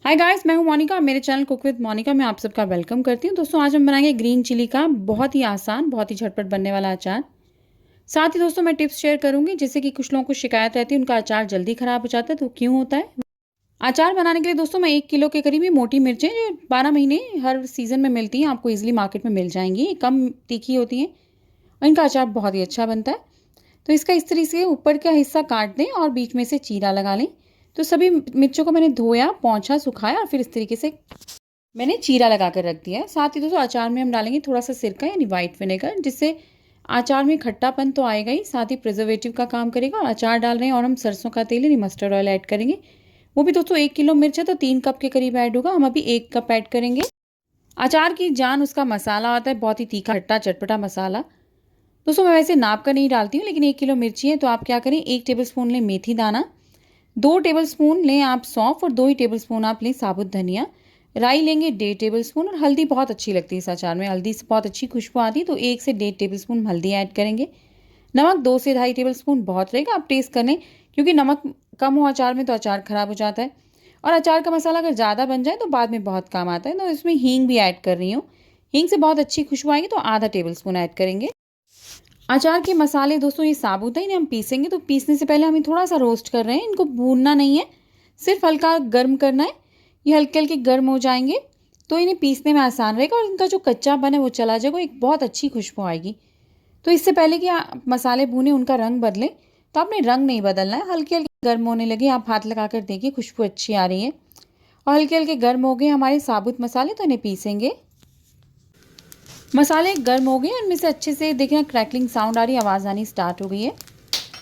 Hi guys, मैं हूं मोनिका और मेरे चैनल कुक विद मोनिका में आप सबका वेलकम करती हूं। दोस्तों आज हम बनाएंगे ग्रीन चिली का बहुत ही आसान, बहुत ही झटपट बनने वाला अचार। साथ ही दोस्तों मैं टिप्स शेयर करूंगी जिससे कि कुछ लोगों को शिकायत रहती है उनका अचार जल्दी खराब हो जाता है, तो क्यों होता है। अचार बनाने के लिए दोस्तों मैं 1 किलो के करीब ही मोटी मिर्चें जो 12 महीने हर सीजन में मिलती हैं, आपको ईजिली मार्केट में मिल जाएंगी। ये कम तीखी होती हैं और इनका अचार बहुत ही अच्छा बनता है। तो इसका इस तरीके से ऊपर का हिस्सा काट दें और बीच में से चीरा लगा लें। तो सभी मिर्चों को मैंने धोया, पोंछा, सुखाया और फिर इस तरीके से मैंने चीरा लगा कर रख दिया है। साथ ही दोस्तों अचार में हम डालेंगे थोड़ा सा सिरका यानी वाइट विनेगर, जिससे अचार में खट्टापन तो आएगा ही, साथ ही प्रिजर्वेटिव का काम करेगा। और अचार डाल रहे हैं और हम सरसों का तेल यानी मस्टर्ड ऑयल ऐड करेंगे। वो भी दोस्तों 1 किलो मिर्च है तो 3 कप के करीब ऐड होगा, हम अभी 1 कप ऐड करेंगे। अचार की जान उसका मसाला होता है, बहुत ही तीखा खट्टा चटपटा मसाला। दोस्तों मैं वैसे नाप का नहीं डालती हूँ, लेकिन 1 किलो मिर्ची है तो आप क्या करें, 1 टेबल स्पून लें मेथी दाना, 2 टेबल स्पून लें आप सौंफ और 2 ही टेबल स्पून आप लें साबुत धनिया। राई लेंगे 1.5 टेबल स्पून और हल्दी बहुत अच्छी लगती है इस अचार में, हल्दी से बहुत अच्छी खुशबू आती है, तो 1 से 1.5 टेबल स्पून हल्दी ऐड करेंगे। नमक 2 से 2.5 टेबल स्पून बहुत रहेगा, आप टेस्ट कर लें, क्योंकि नमक कम हो अचार में तो अचार खराब हो जाता है। और अचार का मसाला अगर ज़्यादा बन जाए तो बाद में बहुत काम आता है। तो इसमें हींग भी ऐड कर रही हूँ, हींग से बहुत अच्छी खुशबू आएगी, तो ½ टेबल स्पून ऐड करेंगे। अचार के मसाले दोस्तों ये साबुत है, इन्हें हम पीसेंगे, तो पीसने से पहले हम थोड़ा सा रोस्ट कर रहे हैं, इनको भूनना नहीं है, सिर्फ हल्का गर्म करना है। ये हल्के हल्के गर्म हो जाएंगे तो इन्हें पीसने में आसान रहेगा और इनका जो कच्चापन है वो चला जाएगा, एक बहुत अच्छी खुशबू आएगी। तो इससे पहले कि मसाले भूने उनका रंग बदले, तो आपने रंग नहीं बदलना है, हल्के हल्के गर्म होने लगे, आप हाथ लगा कर देखिए खुशबू अच्छी आ रही है। और हल्के हल्के गर्म हो गए हमारे साबुत मसाले, तो इन्हें पीसेंगे। मसाले गर्म हो गए, उनमें से अच्छे से देखिए क्रैकलिंग साउंड आ रही है, आवाज़ आनी स्टार्ट हो गई है।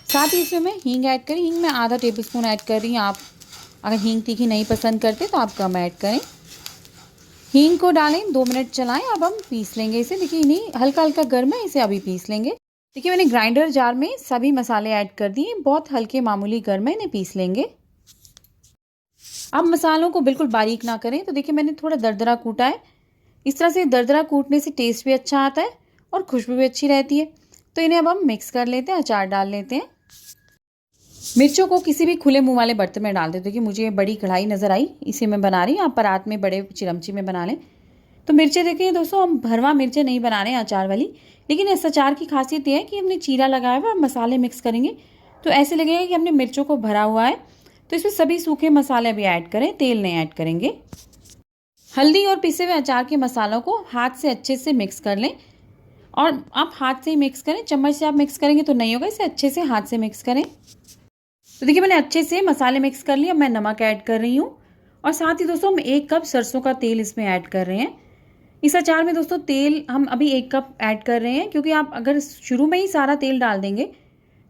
साथ ही इसमें मैं हींग ऐड करी, हींग मैं ½ टेबल स्पून ऐड कर रही हूँ। आप अगर हींग तीखी नहीं पसंद करते तो आप कम ऐड करें। हींग को डालें, 2 मिनट चलाएं, अब हम पीस लेंगे इसे। देखिए इन्हें हल्का हल्का गर्म है, इसे अभी पीस लेंगे। देखिए मैंने ग्राइंडर जार में सभी मसाले ऐड कर दिए, बहुत हल्के मामूली गर्म है, इन्हें पीस लेंगे। अब मसालों को बिल्कुल बारीक ना करें, तो देखिए मैंने थोड़ा दरदरा कूटा है। इस तरह से दरदरा कूटने से टेस्ट भी अच्छा आता है और खुशबू भी अच्छी रहती है। तो इन्हें अब हम मिक्स कर लेते हैं, अचार डाल लेते हैं। मिर्चों को किसी भी खुले मुंह वाले बर्तन में डाल देते हैं, कि मुझे बड़ी कढ़ाई नज़र आई, इसे मैं बना रही हूँ, आप परात में बड़े चिरमची में बना लें। तो मिर्चें देखिए दोस्तों, हम भरवा मिर्चें नहीं बना रहे हैं अचार वाली, लेकिन इस अचार की खासियत ये है कि हमने चीरा लगाया हुआ है, मसाले मिक्स करेंगे तो ऐसे लगेगा कि हमने मिर्चों को भरा हुआ है। तो इसमें सभी सूखे मसाले भी ऐड करें, तेल नहीं ऐड करेंगे। हल्दी और पिसे हुए अचार के मसालों को हाथ से अच्छे से मिक्स कर लें, और आप हाथ से ही मिक्स करें, चम्मच से आप मिक्स करेंगे तो नहीं होगा, इसे अच्छे से हाथ से मिक्स करें। तो देखिए मैंने अच्छे से मसाले मिक्स कर लिए, अब मैं नमक ऐड कर रही हूँ और साथ ही दोस्तों हम 1 कप सरसों का तेल इसमें ऐड कर रहे हैं। इस अचार में दोस्तों तेल हम अभी 1 कप ऐड कर रहे हैं, क्योंकि आप अगर शुरू में ही सारा तेल डाल देंगे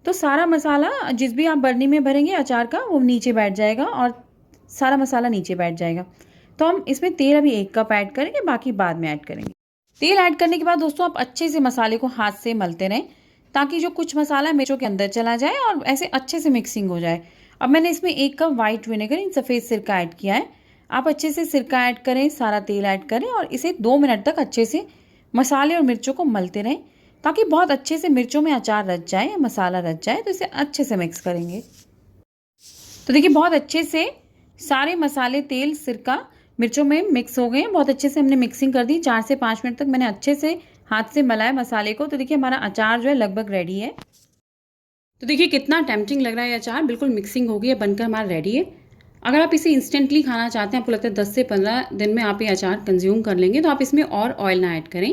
तो सारा मसाला जिस भी आप बर्नी में भरेंगे अचार का वो नीचे बैठ जाएगा और सारा मसाला नीचे बैठ जाएगा। तो हम इसमें तेल अभी 1 कप ऐड करेंगे, बाकी बाद में ऐड करेंगे। तेल ऐड करने के बाद दोस्तों आप अच्छे से मसाले को हाथ से मलते रहें, ताकि जो कुछ मसाला मिर्चों के अंदर चला जाए और ऐसे अच्छे से मिक्सिंग हो जाए। अब मैंने इसमें 1 कप वाइट विनेगर इन सफ़ेद सिरका ऐड किया है। आप अच्छे से सिरका ऐड करें, सारा तेल ऐड करें और इसे 2 मिनट तक अच्छे से मसाले और मिर्चों को मलते रहें, ताकि बहुत अच्छे से मिर्चों में अचार रच जाए, मसाला रच जाए। तो इसे अच्छे से मिक्स करेंगे। तो देखिए बहुत अच्छे से सारे मसाले, तेल, सिरका मिर्चों में मिक्स हो गए हैं, बहुत अच्छे से हमने मिक्सिंग कर दी। 4 से 5 मिनट तक मैंने अच्छे से हाथ से मलाया मसाले को। तो देखिए हमारा अचार जो है लगभग रेडी है। तो देखिए कितना टेम्पटिंग लग रहा है अचार, बिल्कुल मिक्सिंग हो गई है, बनकर हमारा रेडी है। अगर आप इसे इंस्टेंटली खाना चाहते हैं, आपको लगता है 10 से 15 दिन में आप ये अचार कंज्यूम कर लेंगे, तो आप इसमें और ऑयल ना ऐड करें।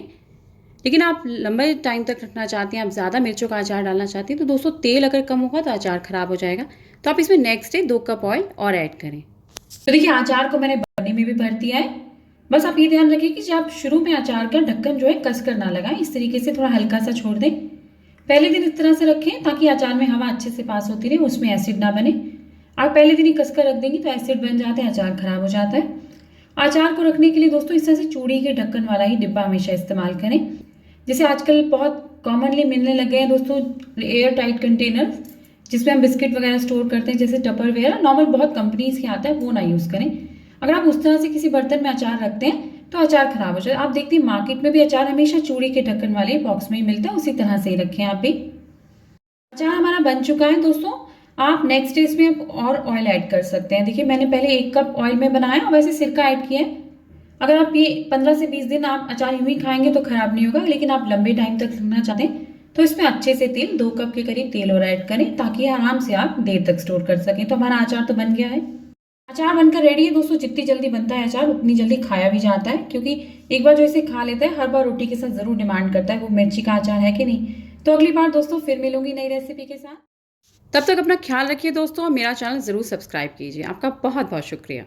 लेकिन आप लंबे टाइम तक रखना चाहते हैं, आप ज़्यादा मिर्चों का अचार डालना चाहते हैं, तो दोस्तों तेल अगर कम होगा तो अचार खराब हो जाएगा। तो आप इसमें नेक्स्ट डे 2 कप ऑयल और ऐड करें। तो देखिए अचार को मैंने बर्नी में भी भर दिया है। बस आप ये ध्यान रखिए कि जब आप शुरू में अचार का ढक्कन जो है कस कर ना लगाएं, इस तरीके से थोड़ा हल्का सा छोड़ दें। पहले दिन इस तरह से रखें ताकि अचार में हवा अच्छे से पास होती रहे, उसमें एसिड ना बने। आप पहले दिन ही कस कर रख देंगे तो एसिड बन जाते हैं, अचार खराब हो जाता है। अचार को रखने के लिए दोस्तों इस तरह से चूड़ी के ढक्कन वाला ही डिब्बा हमेशा इस्तेमाल करें। जैसे आजकल बहुत कॉमनली मिलने लग गए हैं दोस्तों एयर टाइट कंटेनर, जिसमें हम बिस्किट वगैरह स्टोर करते हैं, जैसे टपरवेयर, नॉर्मल बहुत कंपनीज के आता है, वो ना यूज़ करें। अगर आप उस तरह से किसी बर्तन में अचार रखते हैं तो अचार खराब हो जाए। आप देखते हैं मार्केट में भी अचार हमेशा चूड़ी के ढक्कन वाले बॉक्स में ही मिलता है, उसी तरह से ही रखें आप भी। अचार हमारा बन चुका है दोस्तों। आप नेक्स्ट डे इसमें और ऑयल ऐड कर सकते हैं। देखिए मैंने पहले 1 कप ऑयल में बनाया, वैसे सिरका ऐड किया है। अगर आप ये 15 से 20 दिन आप अचार यूं ही खाएंगे तो खराब नहीं होगा, लेकिन आप लंबे टाइम तक रखना चाहते हैं तो इसमें अच्छे से तेल 2 कप के करीब तेल और ऐड करें, ताकि आराम से आप देर तक स्टोर कर सकें। तो हमारा अचार तो बन गया है। अचार बनकर रेडी है दोस्तों। जितनी जल्दी बनता है अचार उतनी जल्दी खाया भी जाता है, क्योंकि एक बार जो इसे खा लेता है हर बार रोटी के साथ जरूर डिमांड करता है वो मिर्ची का अचार है कि नहीं। तो अगली बार दोस्तों फिर मिलूंगी नई रेसिपी के साथ। तब तक अपना ख्याल रखिए दोस्तों, और मेरा चैनल जरूर सब्सक्राइब कीजिए। आपका बहुत बहुत शुक्रिया।